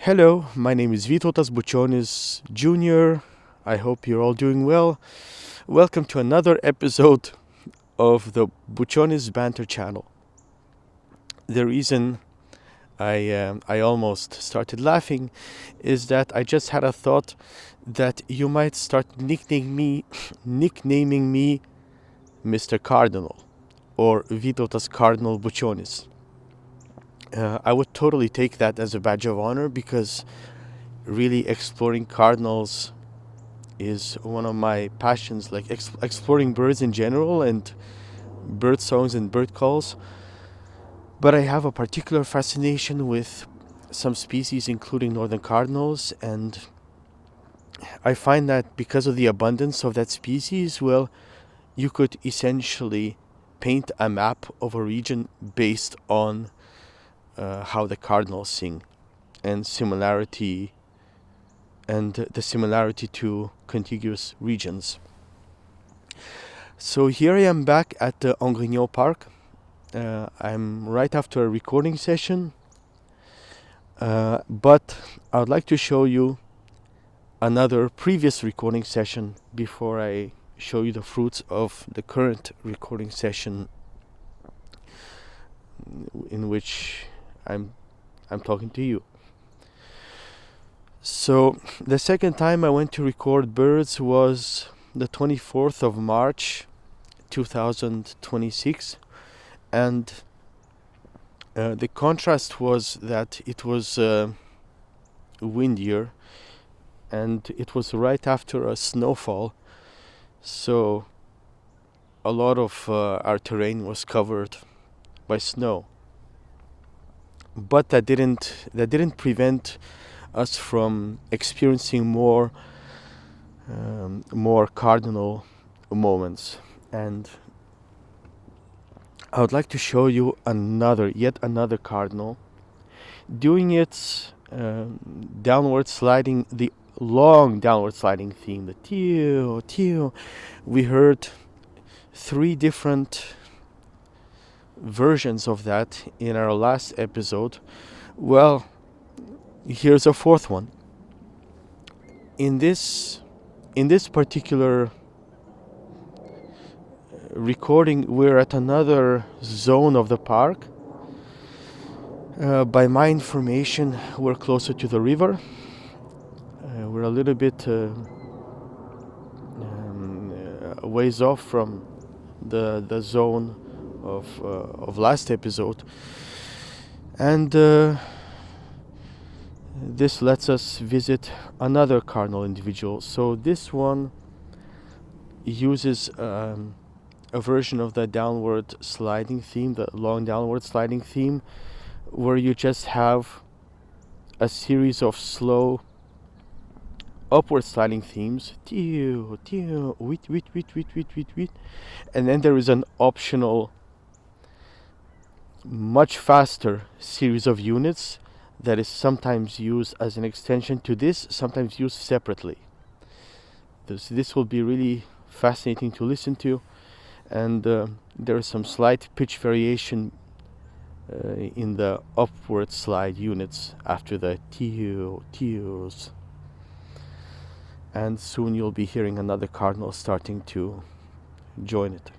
Hello, my name is Vytautas Bučionis Jr. I hope you're all doing well. Welcome to another episode of the Bučionis Banter channel. The reason I almost started laughing is that I just had a thought that you might start nicknaming me Mr. Cardinal or Vytautas Cardinal Bučionis. I would totally take that as a badge of honor because really exploring cardinals is one of my passions, like exploring birds in general and bird songs and bird calls. But I have a particular fascination with some species, including northern cardinals, and I find that because of the abundance of that species, well, you could essentially paint a map of a region based on how the cardinals sing and the similarity to contiguous regions. So here I am back at the Angrignon Park. I'm right after a recording session, but I would like to show you another previous recording session before I show you the fruits of the current recording session in which I'm talking to you. So the second time I went to record birds was the 24th of March 2026, and the contrast was that it was windier and it was right after a snowfall, so a lot of our terrain was covered by snow. But that didn't prevent us from experiencing more cardinal moments. And I would like to show you yet another cardinal doing its the long downward sliding theme, the teal teal. We heard 3 different versions of that in our last episode. Well, here's a 4th one. In this particular recording, we're at another zone of the park. By my information, we're closer to the river. We're a little bit ways off from the zone of last episode, and this lets us visit another cardinal individual. So this one uses a version of the downward sliding theme, the long downward sliding theme, where you just have a series of slow upward sliding themes, and then there is an optional much faster series of units that is sometimes used as an extension to this, sometimes used separately. This will be really fascinating to listen to, and there is some slight pitch variation in the upward slide units after the teos. And soon you'll be hearing another cardinal starting to join it.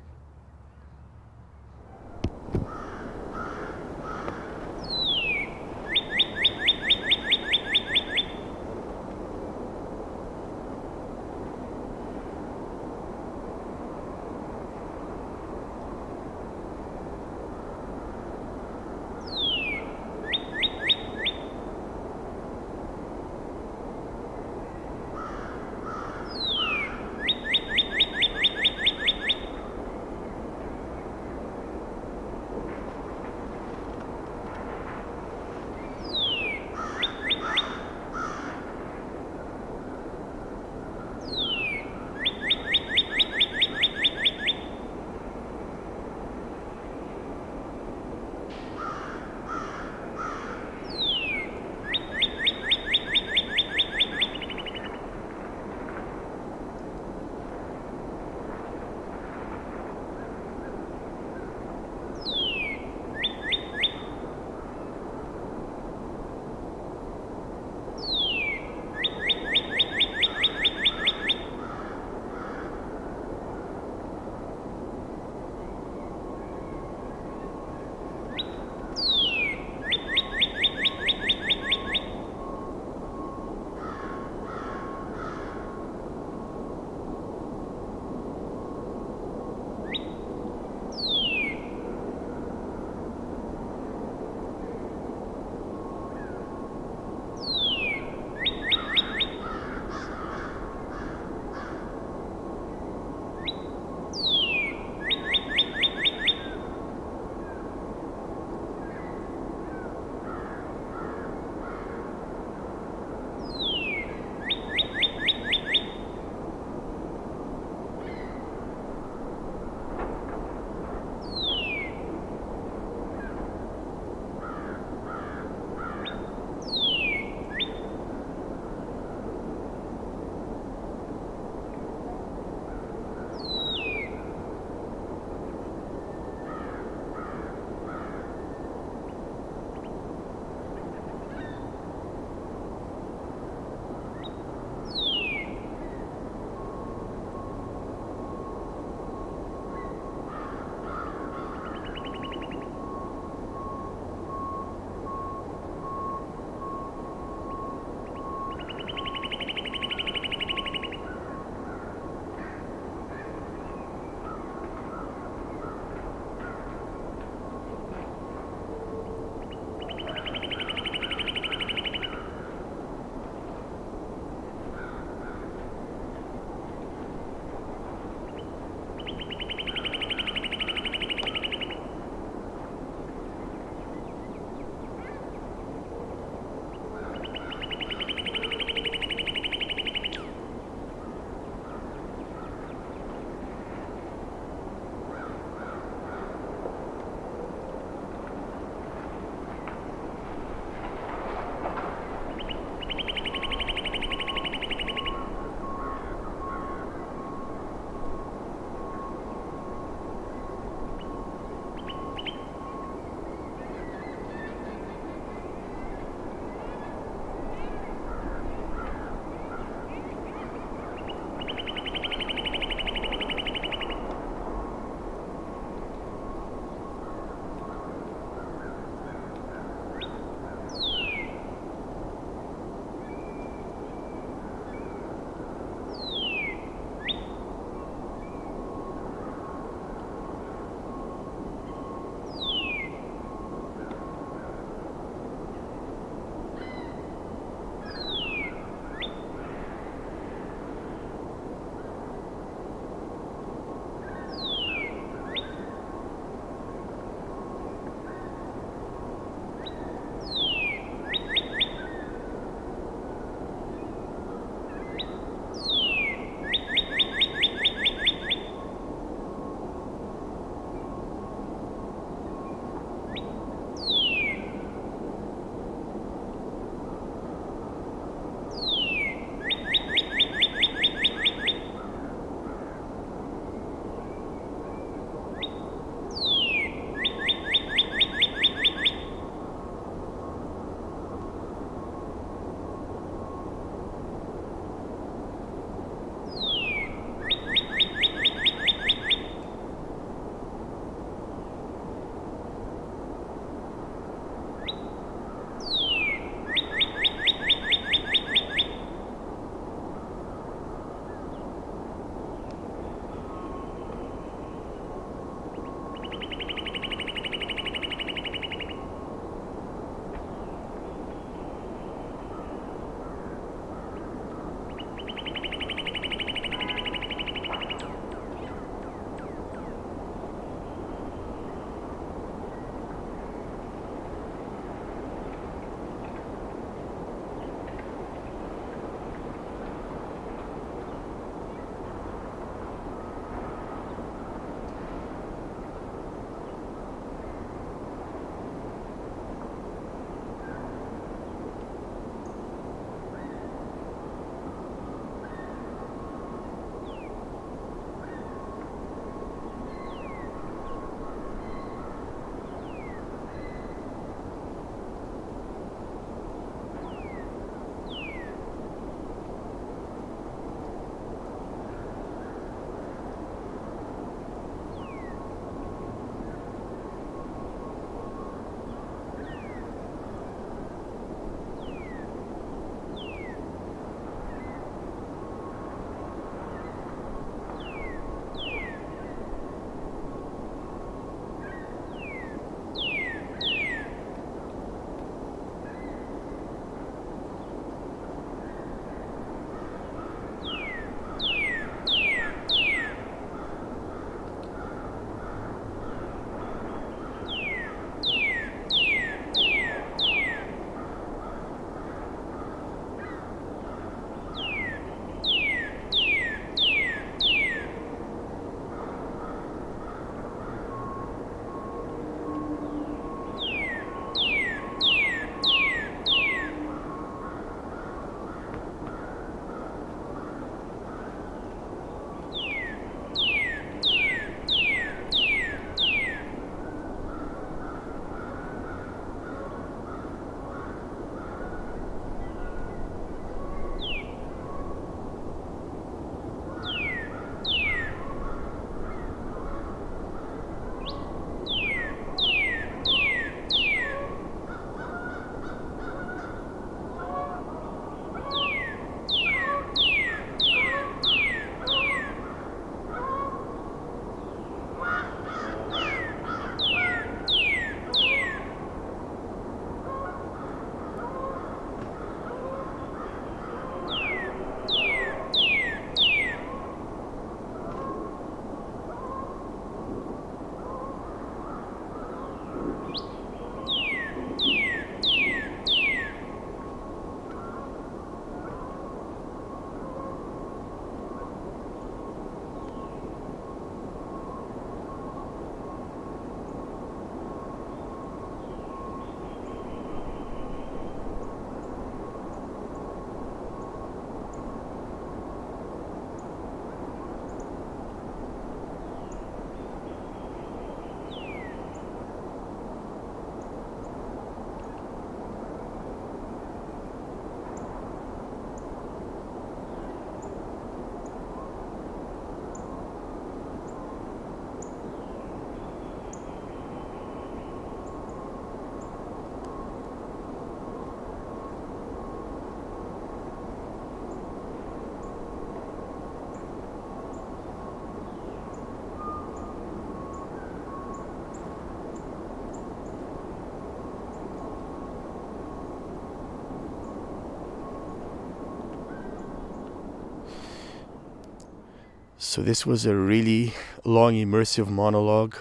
So this was a really long immersive monologue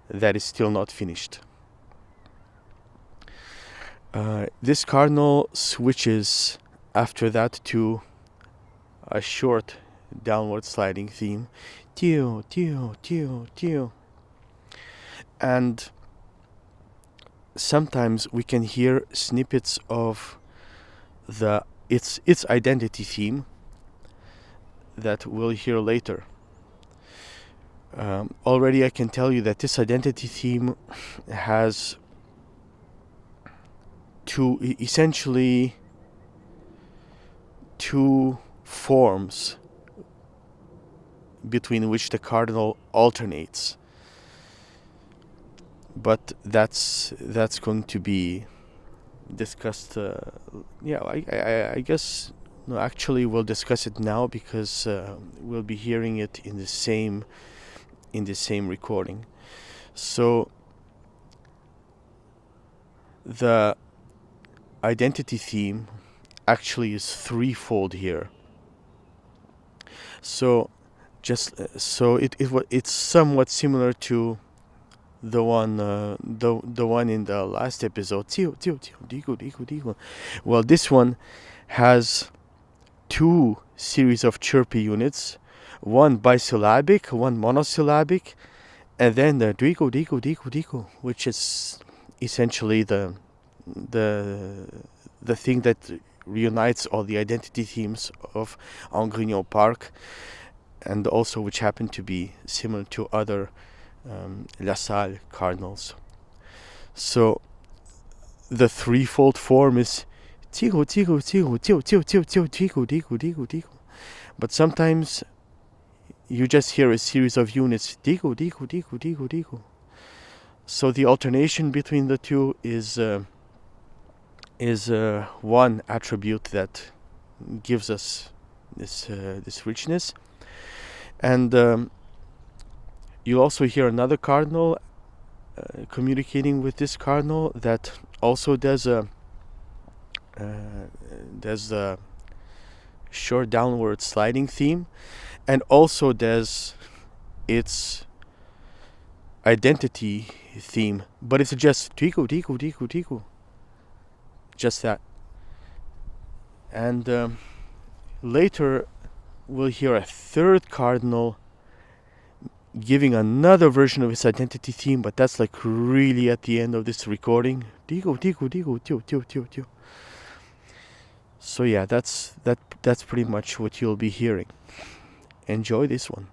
that is still not finished. This cardinal switches after that to a short downward sliding theme, tio tio tio tio, and sometimes we can hear snippets of its identity theme that we'll hear later. Already I can tell you that this identity theme has essentially two forms between which the cardinal alternates, but that's going to be discussed. I guess no, actually we'll discuss it now because we'll be hearing it in the same recording. So the identity theme actually is threefold here. So it's somewhat similar to the one in the last episode. Well, this one has two series of chirpy units, one bisyllabic, one monosyllabic, and then the digo, which is essentially the thing that reunites all the identity themes of Angrignon Park, and also which happen to be similar to other La Salle cardinals. So the threefold form is tigo, but sometimes you just hear a series of units digo. So the alternation between the two is one attribute that gives us this richness. And you also hear another cardinal communicating with this cardinal that also does a short downward sliding theme, and also does its identity theme, but it's just digo, just that. And later we'll hear a third cardinal giving another version of his identity theme, but that's like really at the end of this recording. Digo, tio. So yeah, that's pretty much what you'll be hearing. Enjoy this one.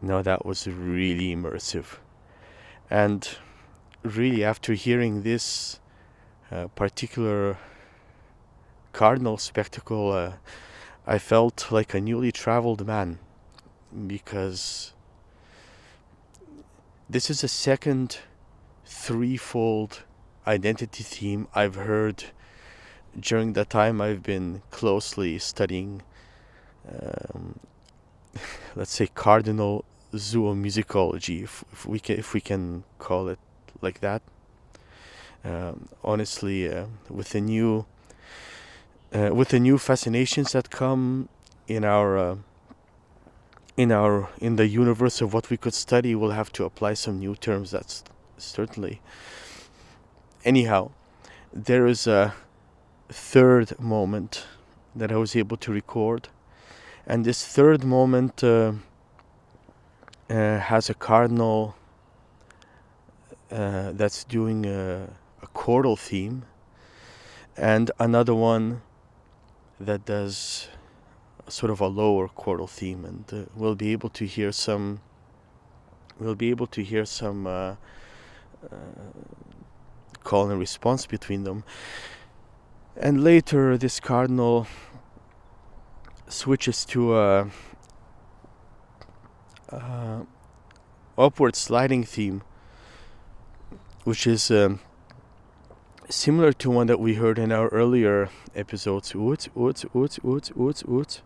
No, that was really immersive. And really, after hearing this particular Cardinal spectacle, I felt like a newly traveled man, because this is a second threefold identity theme I've heard during the time I've been closely studying, um, let's say, cardinal zoomusicology, if we can call it like that. Honestly, with the new fascinations that come in our in the universe of what we could study, we'll have to apply some new terms. That's certainly. Anyhow, there is a third moment that I was able to record, and this third moment has a cardinal that's doing a choral theme, and another one that does sort of a lower choral theme, and we'll be able to hear some. Call and response between them, and later this cardinal switches to a upward sliding theme, which is similar to one that we heard in our earlier episodes. Oots, oots, oots, oots, oots, oots.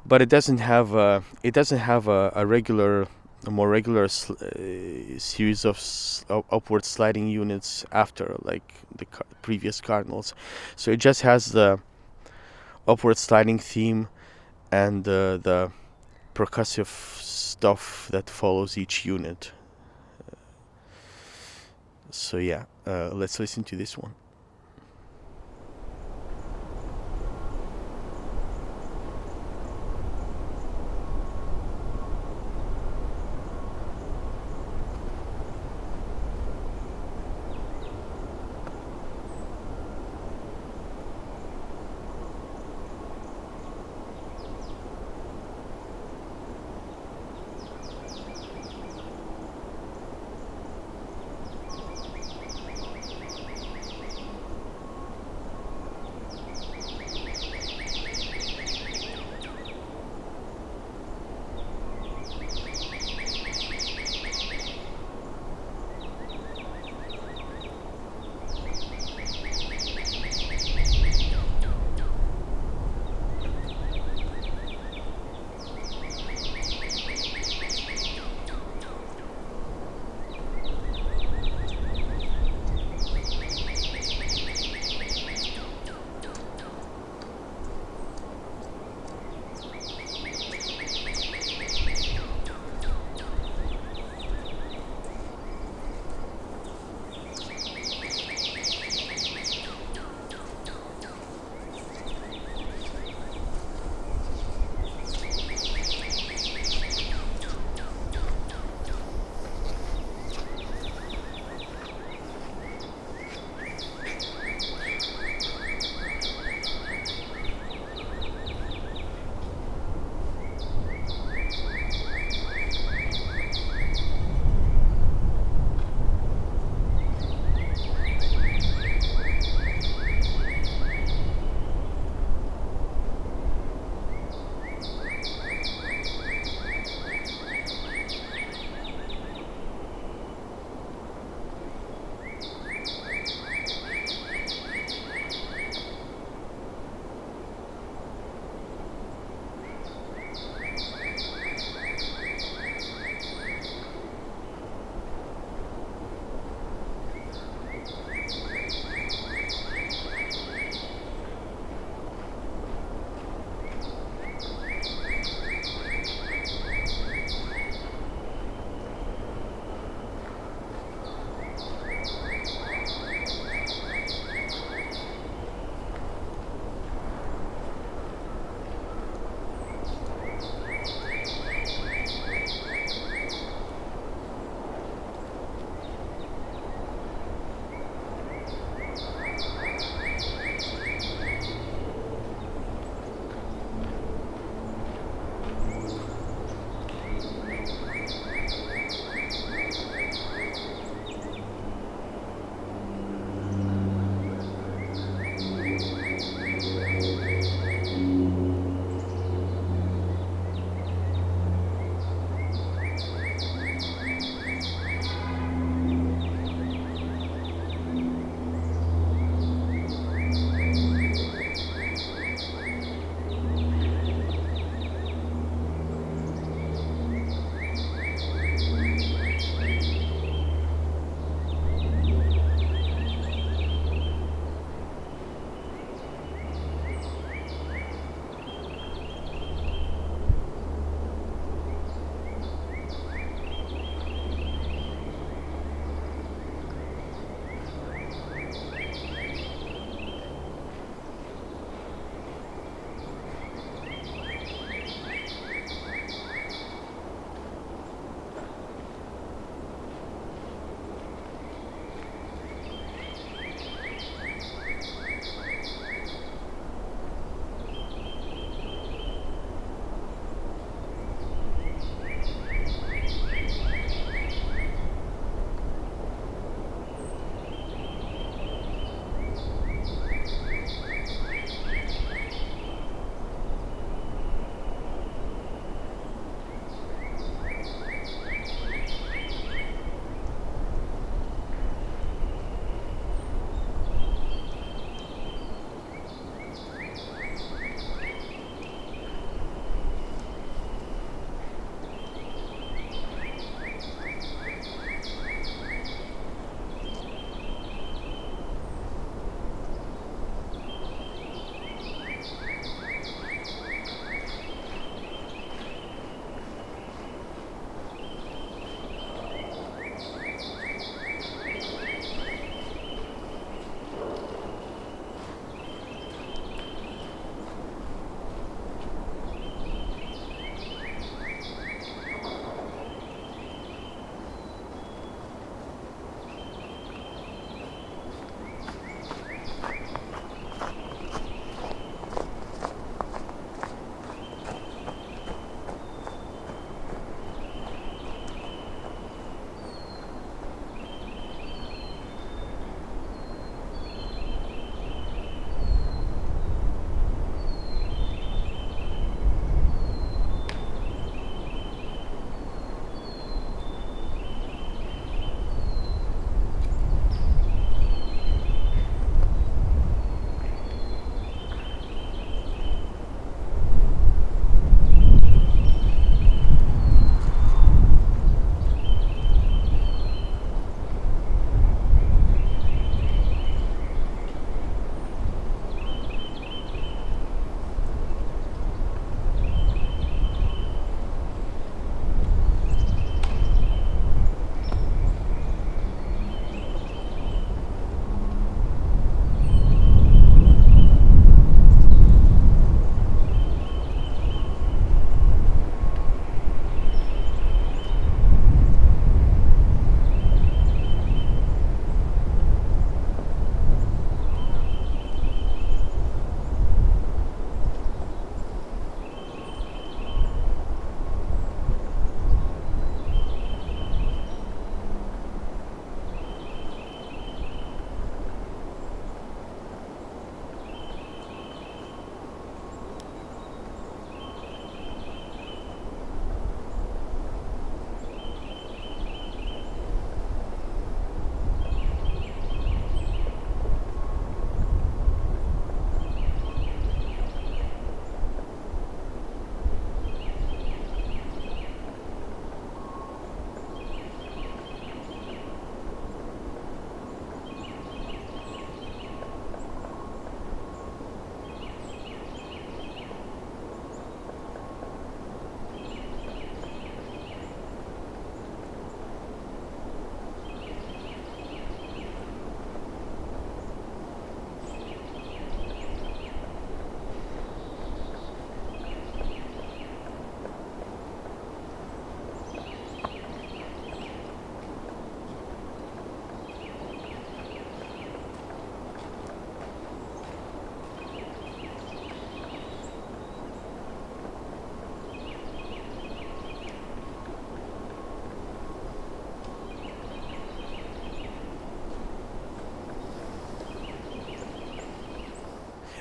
But it doesn't have a more regular series of upward sliding units after, like the previous cardinals. So it just has the upward sliding theme and the percussive stuff that follows each unit. So yeah, let's listen to this one.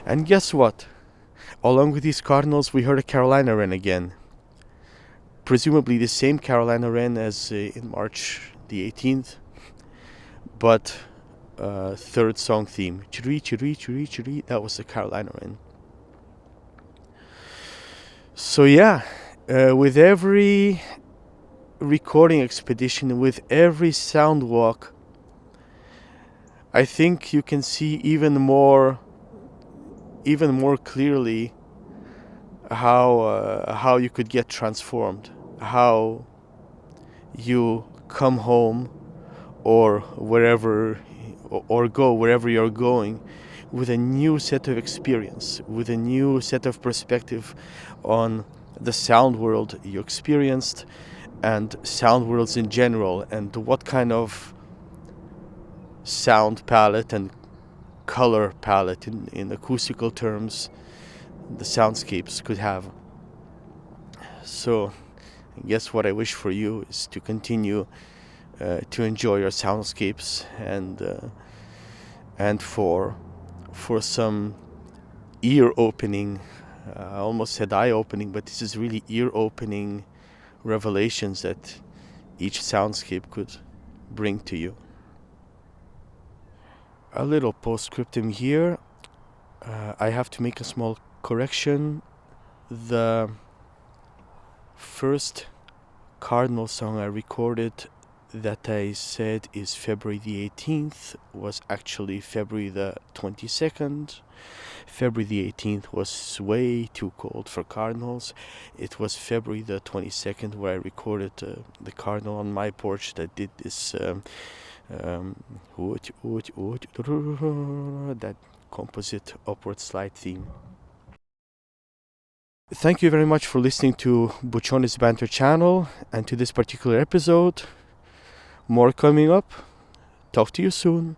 And guess what? Along with these Cardinals, we heard a Carolina wren again. Presumably the same Carolina wren as in March the 18th, but third song theme. Chiree, chiree, chiree, chiree. That was the Carolina wren. So yeah, with every recording expedition, with every sound walk, I think you can see even more clearly how you could get transformed, how you come home or wherever, or go wherever you're going, with a new set of experience, with a new set of perspective on the sound world you experienced and sound worlds in general, and what kind of sound palette and color palette in acoustical terms the soundscapes could have. So I guess what I wish for you is to continue to enjoy your soundscapes, and for some ear opening, I almost said eye opening, but this is really ear opening revelations that each soundscape could bring to you. A little postscriptum here. I have to make a small correction. The first Cardinal song I recorded that I said is February the 18th was actually February the 22nd. February the 18th was way too cold for Cardinals. It was February the 22nd where I recorded the Cardinal on my porch that did this that composite upward slide theme. Thank you very much for listening to Buccioni's Banter channel and to this particular episode. More coming up. Talk to you soon.